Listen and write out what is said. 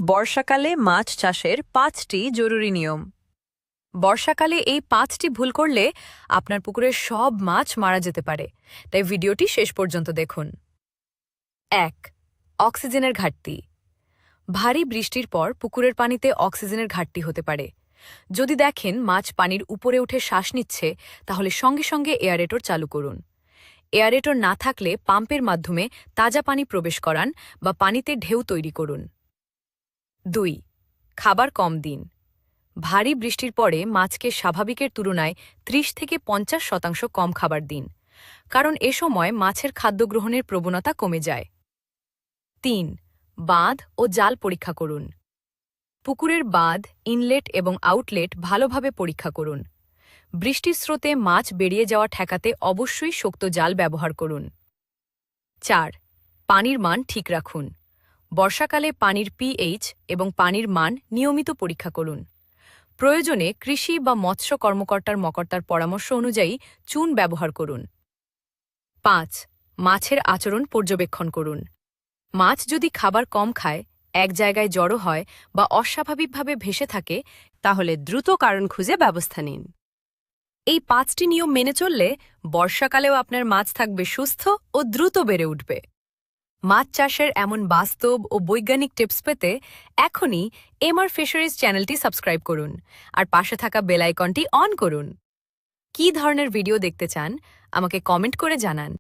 বর্ষাকালে মাছ চাষের ৫টি জরুরি নিয়ম। বর্ষাকালে এই ৫টি ভুল করলে আপনার পুকুরের সব মাছ মারা যেতে পারে, তাই ভিডিওটি শেষ পর্যন্ত দেখুন। ১. অক্সিজেনের ঘাটতি। ভারী বৃষ্টির পর পুকুরের পানিতে অক্সিজেনের ঘাটতি হতে পারে। যদি দেখেন মাছ পানির উপরে উঠে শ্বাস নিচ্ছে, তাহলে সঙ্গে সঙ্গে এয়ারেটর চালু করুন। এয়ারেটর না থাকলে পাম্পের মাধ্যমে তাজা পানি প্রবেশ করান বা পানিতে ঢেউ তৈরি করুন। ২. খাবার কম দিন। ভারী বৃষ্টির পরে মাছকে স্বাভাবিকের তুলনায় ৩০ থেকে ৫০% কম খাবার দিন, কারণ এ সময় মাছের খাদ্য গ্রহণের প্রবণতা কমে যায়। ৩. বাঁধ ও জাল পরীক্ষা করুন। পুকুরের বাঁধ, ইনলেট এবং আউটলেট ভালোভাবে পরীক্ষা করুন। বৃষ্টির স্রোতে মাছ বেরিয়ে যাওয়া ঠেকাতে অবশ্যই শক্ত জাল ব্যবহার করুন। ৪. পানির মান ঠিক রাখুন। বর্ষাকালে পানির পিএইচ এবং পানির মান নিয়মিত পরীক্ষা করুন। প্রয়োজনে কৃষি বা মৎস্য কর্মকর্তার পরামর্শ অনুযায়ী চুন ব্যবহার করুন। ৫. মাছের আচরণ পর্যবেক্ষণ করুন। মাছ যদি খাবার কম খায়, এক জায়গায় জড়ো হয় বা অস্বাভাবিকভাবে ভেসে থাকে, তাহলে দ্রুত কারণ খুঁজে ব্যবস্থা নিন। এই ৫টি নিয়ম মেনে চললে বর্ষাকালেও আপনার মাছ থাকবে সুস্থ ও দ্রুত বেড়ে উঠবে। মাছ চাষের এমন বাস্তব ও বৈজ্ঞানিক টিপস পেতে এখনই এমআর ফিশারিজ চ্যানেলটি সাবস্ক্রাইব করুন আর পাশে থাকা বেল আইকনটি অন করুন। কী ধরনের ভিডিও দেখতে চান আমাকে কমেন্ট করে জানান।